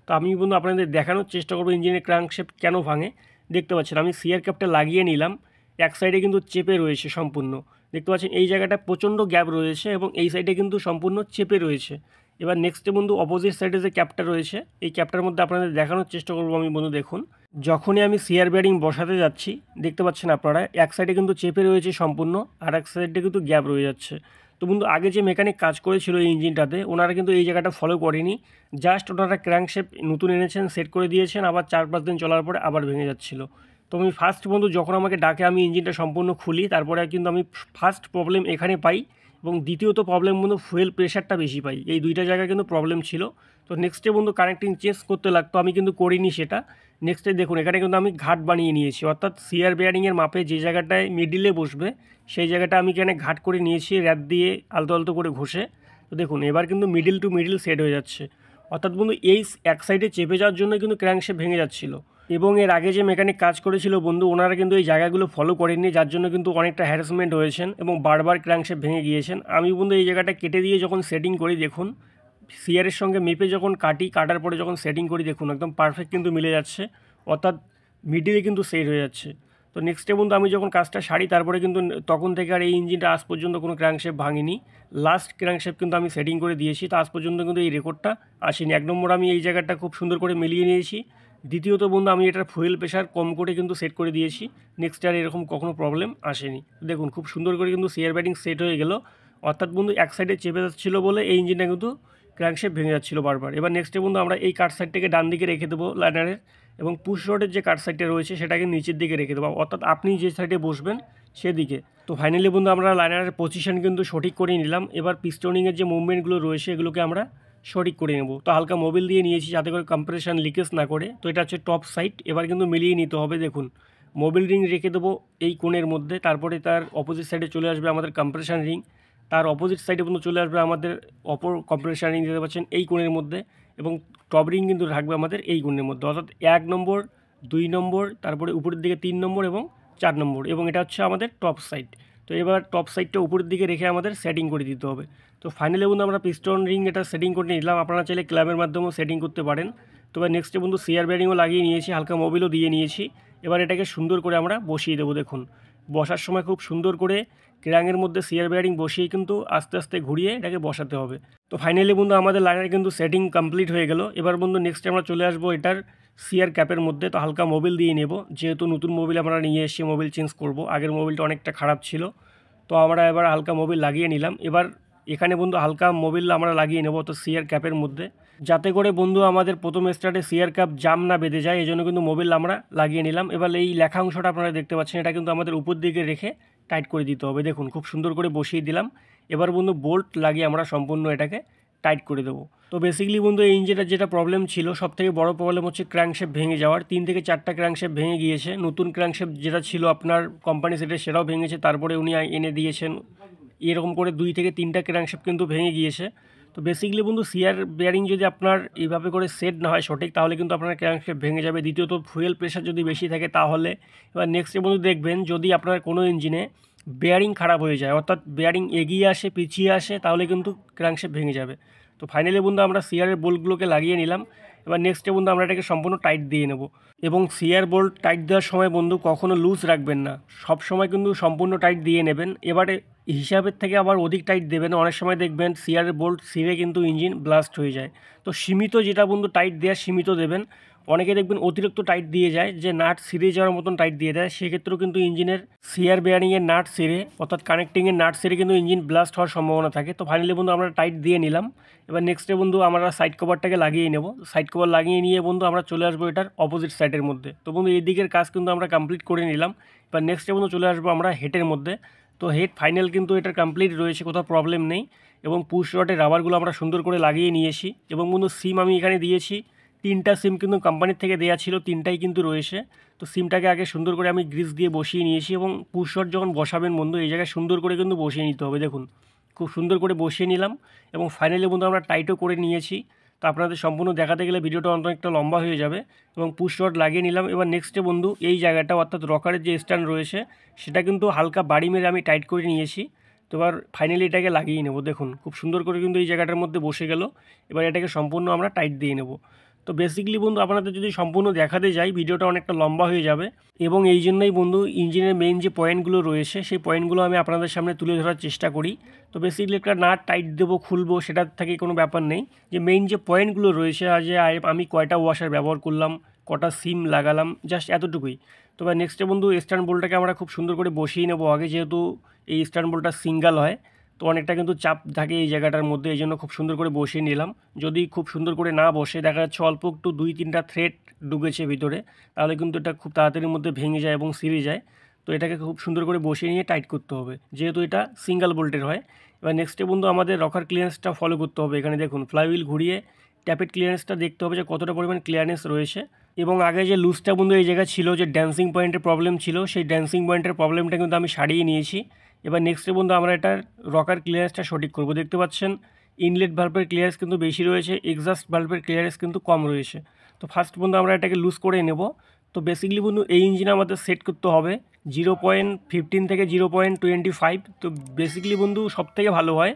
তো আমি বন্ধু আপনাদের দেখানোর চেষ্টা করবো ইঞ্জিনের ক্র্যাঙ্কশ্যাফট কেন ভাঙে। দেখতে পাচ্ছেন আমি সিআর ক্যাপটা লাগিয়ে নিলাম, এক সাইডে কিন্তু চেপে রয়েছে সম্পূর্ণ, দেখতে পাচ্ছেন এই জায়গাটা প্রচণ্ড গ্যাপ রয়েছে এবং এই সাইডে কিন্তু সম্পূর্ণ চেপে রয়েছে। এবার নেক্সটে বন্ধু অপোজিট সাইডে যে ক্যাপটা রয়েছে, এই ক্যাপটার মধ্যে আপনাদের দেখানোর চেষ্টা করবো আমি বন্ধু। দেখুন যখনই আমি সিআর ব্যারিং বসাতে যাচ্ছি, দেখতে পাচ্ছেন আপনারা এক সাইডে কিন্তু চেপে রয়েছে সম্পূর্ণ, আর এক সাইডে কিন্তু গ্যাপ রয়ে যাচ্ছে। তো বন্ধু আগে যে মেকানিক কাজ করেছিল এই ইঞ্জিনটাতে, ওনারা কিন্তু এই জায়গাটা ফলো করেনি, জাস্ট ওনারা ক্র্যাঙ্কশ্যাফট নতুন এনেছেন, সেট করে দিয়েছেন, আবার 4-5 দিন চলার পরে আবার ভেঙে যাচ্ছিলো। তো আমি ফার্স্ট বন্ধু যখন আমাকে ডাকে আমি ইঞ্জিনটা সম্পূর্ণ খুলি, তারপরে কিন্তু আমি ফার্স্ট প্রবলেম এখানে পাই, এবং দ্বিতীয়ত প্রবলেম বন্ধু ফুয়েল প্রেশারটা বেশি পাই, এই দুইটা জায়গায় কিন্তু প্রবলেম ছিল। তো নেক্সটে বন্ধু কানেক্টিং চেঞ্জ করতে লাগতো, আমি কিন্তু করিনি সেটা। নেক্সটে দেখুন এখানে কিন্তু আমি ঘাট বানিয়ে নিয়েছি, অর্থাৎ সিআর বেয়ারিংয়ের মাপে যে জায়গাটায় মিডিলে বসবে সেই জায়গাটা আমি এখানে ঘাট করে নিয়েছি, র্যাপ দিয়ে আলতো আলতো করে ঘষে। তো দেখুন এবার কিন্তু মিডিল টু মিডিল সেট হয়ে যাচ্ছে, অর্থাৎ বন্ধু এই এক সাইডে চেপে যাওয়ার জন্য কিন্তু ক্র্যাঙ্কশ্যাফট ভেঙে যাচ্ছিলো। এবং এর আগে যে মেকানিক কাজ করেছিল বন্ধু, ওনারা কিন্তু এই জায়গাগুলো ফলো করেননি, যার জন্য কিন্তু অনেকটা হ্যারাসমেন্ট হয়েছেন এবং বারবার ক্র্যাঙ্কশ্যাফট ভেঙে গিয়েছেন। আমি বন্ধু এই জায়গাটা কেটে দিয়ে যখন সেটিং করি, দেখুন সিআরের সঙ্গে মেপে যখন কাটার পরে যখন সেটিং করি, দেখুন একদম পারফেক্ট কিন্তু মিলে যাচ্ছে, অর্থাৎ মিডিলে কিন্তু সেট হয়ে যাচ্ছে। তো নেক্সটে বন্ধু আমি যখন কাজটা সারি, তারপরে কিন্তু তখন থেকে আর এই ইঞ্জিনটা আজ পর্যন্ত কোনো ক্র্যাঙ্কশ্যাফট ভাঙিনি, লাস্ট ক্র্যাঙ্কশ্যাফট কিন্তু আমি সেটিং করে দিয়েছি, তো আজ পর্যন্ত কিন্তু এই রেকর্ডটা আসেনি। 1 নম্বর আমি এই জায়গাটা খুব সুন্দর করে মিলিয়ে নিয়েছি, দ্বিতীয়ত বন্ধু আমি এটার ফুয়েল প্রেশার কম করে কিন্তু সেট করে দিয়েছি, নেক্সট আর এরকম কখনো প্রবলেম আসেনি। দেখুন খুব সুন্দর করে কিন্তু সিআর ব্যারিং সেট হয়ে গেল, অর্থাৎ বন্ধু এক সাইডে চেপে যাচ্ছিলো বলে এই ইঞ্জিনটা কিন্তু ক্র্যাঙ্কশ্যাফট ভেঙে যাচ্ছিলো বারবার। এবার নেক্সটে বন্ধু আমরা এই কাট সাইডটাকে ডান দিকে রেখে দেবো লাইনারের, এবং পুশ রডের যে কাট সাইডটা রয়েছে সেটাকে নিচের দিকে রেখে দেবো, অর্থাৎ আপনি যে সাইডে বসবেন সেদিকে। তো ফাইনালি বন্ধু আমরা লাইনারের পজিশন কিন্তু সঠিক করে নিলাম, এবার পিস্টনিংয়ের যে মুভমেন্টগুলো রয়েছে এগুলোকে আমরা সঠিক করে নেব। তো হালকা মোবিল দিয়ে নিয়েছি যাতে করে কম্প্রেশন লিকেজ না করে। তো এটা হচ্ছে টপ সাইড, এবার কিন্তু মিলিয়ে নিতে হবে। দেখুন মোবিল রিং রেখে দেবো এই কোণের মধ্যে, তারপরে তার অপোজিট সাইডে চলে আসবে আমাদের কম্প্রেশন রিং, তার অপোজিট সাইডে কিন্তু চলে আসবে আমাদের অপর কম্প্রেশন রিং, দেখতে পাচ্ছেন এই কোণের মধ্যে, এবং টপ রিং কিন্তু থাকবে আমাদের এই কোণের মধ্যে, অর্থাৎ 1 নম্বর 2 নম্বর, তারপরে উপরের দিকে 3 নম্বর এবং 4 নম্বর, এবং এটা হচ্ছে আমাদের টপ সাইড। তো এবার টপ সাইডটা উপরের দিকে রেখে আমাদের সেটিং করে দিতে হবে। তো ফাইনালি বন্ধু আমরা পিস্টন রিং এটা সেটিং করে নিলাম, আপনারা চাইলে ক্ল্যামের মাধ্যমেও সেটিং করতে পারেন। তো এবার নেক্সটে বন্ধু সিআর ব্যারিংও লাগিয়ে নিয়েছি, হালকা মোবিলও দিয়ে নিয়েছি, এবার এটাকে সুন্দর করে আমরা বসিয়ে দেবো। দেখুন বসার সময় খুব সুন্দর করে ক্র্যাঙ্কের মধ্যে সিআর ব্যারিং বসিয়ে কিন্তু আস্তে আস্তে ঘুরিয়ে এটাকে বসাতে হবে। তো ফাইনালি বন্ধু আমাদের লাইনার কিন্তু সেটিং কমপ্লিট হয়ে গেল। এবার বন্ধু নেক্সটে আমরা চলে আসবো এটার সিআর ক্যাপের মধ্যে। তো হালকা মোবিল দিয়ে নেব, যেহেতু নতুন মোবিল আমরা নিয়ে এসে মোবিল চেঞ্জ করব, আগের মোবিলটা অনেকটা খারাপ ছিল। তো আমরা এবার হালকা মোবিল লাগিয়ে নিলাম, এবার এখানে বন্ধু হালকা মোবিল আমরা লাগিয়ে নেব তো সিআর ক্যাপের মধ্যে, যাতে করে বন্ধু আমাদের প্রথম স্টার্টে সিআর ক্যাপ জাম না বেঁধে যায়, এই জন্য কিন্তু মোবিল আমরা লাগিয়ে নিলাম। এবার এই লেখা অংশটা আপনারা দেখতে পাচ্ছেন, এটা কিন্তু আমাদের উপর দিকে রেখে টাইট করে দিতে হবে। দেখুন খুব সুন্দর করে বসিয়ে দিলাম, এবার বন্ধু বোল্ট লাগিয়ে আমরা সম্পূর্ণ এটাকে টাইট করে দেবো। তো বেসিক্যালি বন্ধু এই ইঞ্জিনটার যেটা প্রবলেম ছিল, সবথেকে বড় প্রবলেম হচ্ছে ক্র্যাঙ্কশ্যাফট ভেঙে যাওয়ার, 3 থেকে 4টা ক্র্যাঙ্কশ্যাফট ভেঙে গিয়েছে। নতুন ক্র্যাঙ্কশ্যাফট যেটা ছিল আপনার কোম্পানি সেটাও ভেঙেছে, তারপরে উনি এনে দিয়েছেন, এরকম করে 2 থেকে 3টা ক্র্যাঙ্কশ্যাফট কিন্তু ভেঙে গিয়েছে। তো বেসিক্যালি বন্ধু সিআর বেয়ারিং যদি আপনার এইভাবে করে সেট না হয় সঠিক, তাহলে কিন্তু আপনার ক্র্যাঙ্কশ্যাফট ভেঙে যাবে। দ্বিতীয়ত ফুয়েল প্রেশার যদি বেশি থাকে তাহলে। এবার নেক্সটে বন্ধু দেখবেন যদি আপনার কোনো ইঞ্জিনে বেয়ারিং খারাপ হয়ে যায়, অর্থাৎ বেয়ারিং এগিয়ে আসে পিছিয়ে আসে, তাহলে কিন্তু ক্র্যাঙ্কশ্যাফট ভেঙে যাবে। তো ফাইনালি বন্ধু আমরা সিআরের বোল্টগুলোকে লাগিয়ে নিলাম, এবার নেক্সটে বন্ধু আমরা এটাকে সম্পূর্ণ টাইট দিয়ে নেব। এবং সিআর বোল্ট টাইট দেওয়ার সময় বন্ধু কখনো লুজ রাখবেন না, সব সময় কিন্তু সম্পূর্ণ টাইট দিয়ে নেবেন। এবারে হিসাবের থেকে আবার অধিক টাইট দেবেন, অনেক সময় দেখবেন সিআরের বোল্ট ছিঁড়ে কিন্তু ইঞ্জিন ব্লাস্ট হয়ে যায়। তো সীমিত যেটা বন্ধু টাইট দেওয়ার সীমিত দেবেন, অনেকে দেখবেন অতিরিক্ত টাইট দিয়ে যায়, যে নাট ছিঁড়ে যাওয়ার মতন টাইট দিয়ে দেয়, সেক্ষেত্রেও কিন্তু ইঞ্জিনের সিআর বেয়ারিংয়ের নাট ছিঁড়ে অর্থাৎ কানেক্টিংয়ের নাট ছিঁড়ে কিন্তু ইঞ্জিন ব্লাস্ট হওয়ার সম্ভাবনা থাকে। তো ফাইনালি বন্ধু আমরা টাইট দিয়ে নিলাম। এবার নেক্সটে বন্ধু আমরা সাইড কভারটাকে লাগিয়ে নেব। সাইড কভার লাগিয়ে নিয়ে বন্ধু আমরা চলে আসবো এটার অপোজিট সাইডের মধ্যে। তো বন্ধু এই দিকের কাজ কিন্তু আমরা কমপ্লিট করে নিলাম। এবার নেক্সটে বন্ধু চলে আসবো আমরা হেডের মধ্যে। তো হেড ফাইনাল কিন্তু এটার কমপ্লিট রয়েছে, কোথাও প্রবলেম নেই। এবং পুশ রডের রাবারগুলো আমরা সুন্দর করে লাগিয়ে নিয়েছি। এবং বন্ধু সিম আমি এখানে দিয়েছি, 3টা সিম কিন্তু কোম্পানির থেকে দেওয়া ছিল, 3টাই কিন্তু রয়েছে। তো সিমটাকে আগে সুন্দর করে আমি গ্রিস দিয়ে বসিয়ে নিয়েছি। এবং পুশ রড যখন বসাবেন বন্ধু এই জায়গায় সুন্দর করে কিন্তু বসিয়ে নিতে হবে। দেখুন খুব সুন্দর করে বসিয়ে নিলাম এবং ফাইনালি বন্ধু আমরা টাইটও করে নিয়েছি। তো আপনাদের সম্পূর্ণ দেখাতে গেলে ভিডিওটা অনেকটা লম্বা হয়ে যাবে। এবং পুশ রড লাগিয়ে নিলাম। এবার নেক্সটে বন্ধু এই জায়গাটা অর্থাৎ রকারের যে স্ট্যান্ড রয়েছে সেটা কিন্তু হালকা বাড়ি মেরে আমি টাইট করে নিয়েছি। তো এবার ফাইনালি এটাকে লাগিয়ে নেব। দেখুন খুব সুন্দর করে কিন্তু এই জায়গাটার মধ্যে বসে গেল। এবার এটাকে সম্পূর্ণ আমরা টাইট দিয়ে নেব। তো বেসিক্যালি বন্ধু আপনাদের যদি সম্পূর্ণ দেখাতে যাই ভিডিওটা অনেকটা লম্বা হয়ে যাবে, এবং এই জন্যই বন্ধু ইঞ্জিনের মেইন যে পয়েন্টগুলো রয়েছে সেই পয়েন্টগুলো আমি আপনাদের সামনে তুলে ধরার চেষ্টা করি। তো বেসিক্যালি একটা নাট টাইট দেবো খুলবো সেটার থেকে কোনো ব্যাপার নেই, যে মেইন যে পয়েন্টগুলো রয়েছে যে আমি কয়টা ওয়াশার ব্যবহার করলাম, কটা সিম লাগালাম, জাস্ট এতটুকুই। তো এবার নেক্সটে বন্ধু স্ট্যান্ড বোল্টটাকে আমরা খুব সুন্দর করে বসিয়ে নেবো আগে, যেহেতু এই স্ট্যান্ড বোল্টটা সিঙ্গেল হয় তো অনেকটা কিন্তু চাপ থাকে এই জায়গাটার মধ্যে, এই জন্য খুব সুন্দর করে বসিয়ে নিলাম। যদি খুব সুন্দর করে না বসে দেখা যাচ্ছে অল্প একটু 2-3টা থ্রেড ঢুকেছে ভিতরে, তাহলে কিন্তু এটা খুব তাড়াতাড়ির মধ্যে ভেঙে যায় এবং ছিঁড়ে যায়। তো এটাকে খুব সুন্দর করে বসিয়ে নিয়ে টাইট করতে হবে, যেহেতু এটা সিঙ্গেল বোল্টের হয়। এবার নেক্সটে বন্ধু আমাদের রকার ক্লিয়ারেন্সটা ফলো করতে হবে। এখানে দেখুন ফ্লাইহুইল ঘুরিয়ে ট্যাপেট ক্লিয়ারেন্সটা দেখতে হবে যে কতটা পরিমাণ ক্লিয়ারেন্স রয়েছে। এবং আগে যে লুজটা বন্ধু এই জায়গায় ছিল, যে ড্যান্সিং পয়েন্টের প্রবলেম ছিল, সেই ড্যান্সিং পয়েন্টের প্রবলেমটা কিন্তু আমি সারিয়ে নিয়েছি। এবার নেক্সটে বন্ধু আমরা এটার রকার ক্লিয়ারেন্সটা সঠিক করব। দেখতে পাচ্ছেন ইনলেট ভালভের ক্লিয়ারেন্স কিন্তু বেশি রয়েছে, এক্সস্ট ভালভের ক্লিয়ারেন্স কিন্তু কম রয়েছে। তো ফার্স্ট বন্ধু আমরা এটাকে লুজ করে নেব। তো বেসিক্যালি বন্ধু এই ইঞ্জিনে আমাদের সেট করতে হবে 0.15 থেকে 0.25। তো বেসিক্যালি বন্ধু সব থেকে ভালো হয়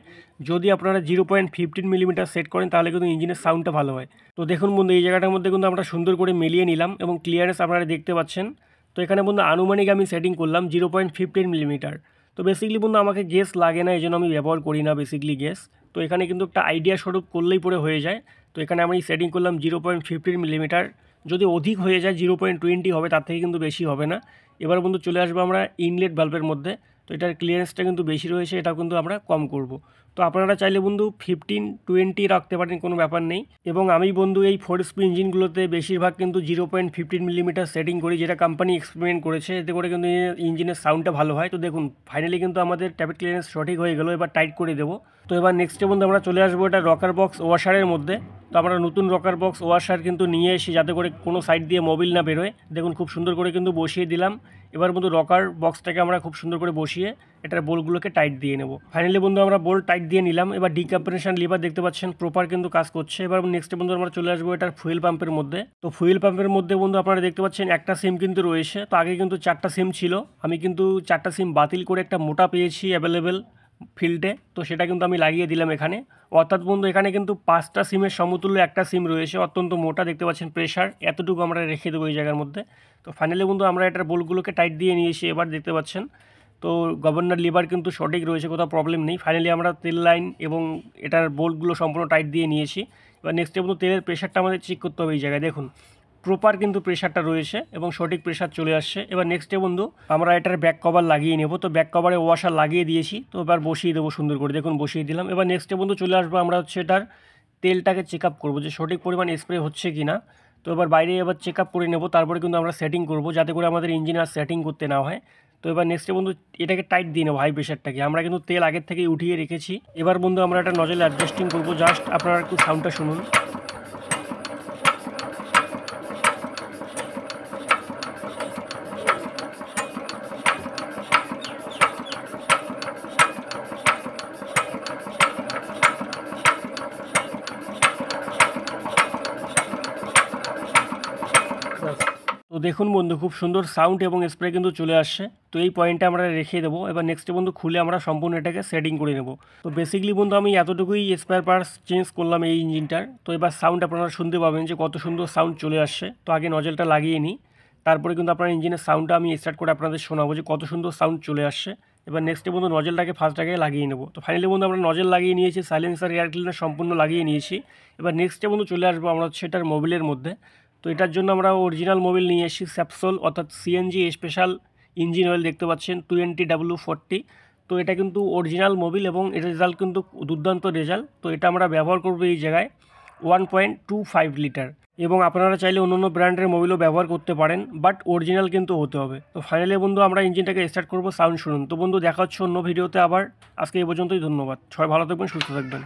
যদি আপনারা 0.15 মিলিমিটার সেট করেন, তাহলে কিন্তু ইঞ্জিনের সাউন্ডটা ভালো হয়। তো দেখুন বন্ধু এই জায়গাটার মধ্যে কিন্তু আমরা সুন্দর করে মিলিয়ে নিলাম এবং ক্লিয়ারেন্স আপনারা দেখতে পাচ্ছেন। তো এখানে বন্ধু আনুমানিক আমি সেটিং করলাম 0.15 মিলিমিটার। তো বেসিক্যালি বন্ধু আমাকে গ্যাস লাগে না, এই জন্য আমি ব্যবহার করি না বেসিক্যালি গ্যাস। তো এখানে কিন্তু একটা আইডিয়া স্বরূপ করলেই পরে হয়ে যায়। তো এখানে আমি সেটিং করলাম 0.15 মিলিমিটার। যদি অধিক হয়ে যায় 0.20 হবে, তার থেকে কিন্তু বেশি হবে না। এবার বন্ধু চলে আসবো আমরা ইনলেট ভালভের মধ্যে। তো এটার ক্লিয়ারেন্সটা কিন্তু বেশি রয়েছে, এটাও কিন্তু আমরা কম করব। তো আপনারা চাইলে বন্ধু 15-20 রাখতে পারেন, কোনো ব্যাপার নেই। এবং আমি বন্ধু এই 4 স্পিড ইঞ্জিনগুলোতে বেশিরভাগ কিন্তু 0.15 মিলিমিটার সেটিং করি, যেটা কোম্পানি এক্সপেরিমেন্ট করেছে, এতে করে কিন্তু ইঞ্জিনের সাউন্ডটা ভালো হয়। তো দেখুন ফাইনালি কিন্তু আমাদের ট্যাপেট ক্লিয়ারেন্স সঠিক হয়ে গেল। এবার টাইট করে দেবো। তো এবার নেক্সটে বন্ধু আমরা চলে আসবো এটা রকার বক্স ওয়াশারের মধ্যে। তো আমরা নতুন রকার বক্স ওয়াশার কিন্তু নিয়ে এসে যাতে করে কোনো সাইড দিয়ে মোবিল না বেরোয়। দেখুন খুব সুন্দর করে কিন্তু বসিয়ে দিলাম। এবার বন্ধু রকার বক্সটাকে আমরা খুব সুন্দর করে বসিয়ে এটার বোল্টগুলোকে টাইট দিয়ে নেব। ফাইনালি বন্ধু আমরা বোল্ট টাইট দিয়ে নিলাম। এবার ডিকম্প্রেশন লিভার দেখতে পাচ্ছেন প্রপার কিন্তু কাজ করছে। এবার নেক্সট বন্ধু আমরা চলে আসবো এটার ফুয়েল পাম্পের মধ্যে। তো ফুয়েল পাম্পের মধ্যে বন্ধু আপনারা দেখতে পাচ্ছেন একটা সিম কিন্তু রয়েছে। তো আগে কিন্তু 4টা সিম ছিল, আমি কিন্তু 4টা সিম বাতিল করে একটা মোটা পেয়েছি অ্যাভেলেবেল ফিল্ডে, তো সেটা কিন্তু আমি লাগিয়ে দিলাম এখানে। অর্থাৎ বন্ধু এখানে কিন্তু 5টা সিমের সমতুল্য একটা সিম রয়েছে, অত্যন্ত মোটা দেখতে পাচ্ছেন প্রেশার, এতটুকু আমরা রেখে দেবো এই জায়গার মধ্যে। তো ফাইনালি বন্ধু আমরা এটার বোল্টগুলোকে টাইট দিয়ে নিয়েছি। এবার দেখতে পাচ্ছেন তো গভর্নর লিভার কিন্তু সঠিক রয়েছে, কোথাও প্রবলেম নেই। ফাইনালি আমরা তেল লাইন এবং এটার বোল্টগুলো সম্পূর্ণ টাইট দিয়ে নিয়েছি। এবার নেক্সট বন্ধু তেলের প্রেশারটা আমাদের চেক করতে হবে এই জায়গায়। দেখুন প্রপার কিন্তু প্রেশারটা রয়েছে এবং সঠিক প্রেশার চলে আসছে। এবার নেক্সটে বন্ধু আমরা এটার ব্যাক কভার লাগিয়ে নেব। তো ব্যাক কভারে ওয়াশার লাগিয়ে দিয়েছি, তো এবার বসিয়ে দেবো সুন্দর করে। দেখুন বসিয়ে দিলাম। এবার নেক্সটে বন্ধু চলে আসবো আমরা হচ্ছে এটার তেলটাকে চেক আপ করবো যে সঠিক পরিমাণ স্প্রে হচ্ছে কি না। তো এবার বাইরে এবার চেক আপ করে নেব, তারপরে কিন্তু আমরা সেটিং করব যাতে করে আমাদের ইঞ্জিন আর সেটিং করতে না হয়। তো এবার নেক্সটে বন্ধু এটাকে টাইট দিয়ে নেবো হাই প্রেশারটাকে, আমরা কিন্তু তেল আগের থেকেই উঠিয়ে রেখেছি। এবার বন্ধু আমরা একটা নজল অ্যাডজাস্টিং করবো, জাস্ট আপনারা একটু সাউন্ডটা শুনুন। তো দেখুন বন্ধু খুব সুন্দর সাউন্ড এবং স্প্রে কিন্তু চলে আসছে। তো এই পয়েন্টটা আমরা রেখে দেবো। এবার নেক্সট বন্ধু খুলে আমরা সম্পূর্ণ এটাকে সেটিং করে নেব। তো বেসিক্যালি বন্ধু আমি এতটুকুই স্পেয়ার পার্টস চেঞ্জ করলাম এই ইঞ্জিনটার। তো এবার সাউন্ড আপনারা শুনতে পাবেন যে কত সুন্দর সাউন্ড চলে আসছে। তো আগে নজলটা লাগিয়ে নিই, তারপরে কিন্তু আপনার ইঞ্জিনের সাউন্ডটা আমি স্টার্ট করে আপনাদের শোনাবো যে কত সুন্দর সাউন্ড চলে আসছে। এবার নেক্সট বন্ধু নজলটাকে ফার্স্ট আগে লাগিয়ে নেব। তো ফাইনালি বন্ধু আমরা নজল লাগিয়ে নিয়েছি, সাইলেন্সার এয়ার ক্লিনার সম্পূর্ণ লাগিয়ে নিয়েছি। এবার নেক্সট বন্ধু চলে আসবো আমরা হচ্ছে এটার মোবিলের মধ্যে। তো এটার জন্য আমরা অরিজিনাল মোবিল নিয়ে এসেছি স্যাপসোল অর্থাৎ সিএনজি স্পেশাল ইঞ্জিন অয়েল দেখতে পাচ্ছেন 20W40। তো এটা কিন্তু অরিজিনাল মোবিল এবং এর রেজাল্ট কিন্তু দুর্দান্ত রেজাল্ট। তো এটা আমরা ব্যবহার করবো এই জায়গায় 1.25 লিটার, এবং আপনারা চাইলে অন্য ব্র্যান্ডের মোবিলও ব্যবহার করতে পারেন, বাট অরিজিনাল কিন্তু হতে হবে। তো ফাইনালি বন্ধু আমরা ইঞ্জিনটাকে স্টার্ট করবো, সাউন্ড শুনুন। তো বন্ধু দেখা হচ্ছে অন্য ভিডিওতে আবার, আজকে এই পর্যন্তই, ধন্যবাদ। সবাই ভালো থাকবেন, সুস্থ থাকবেন।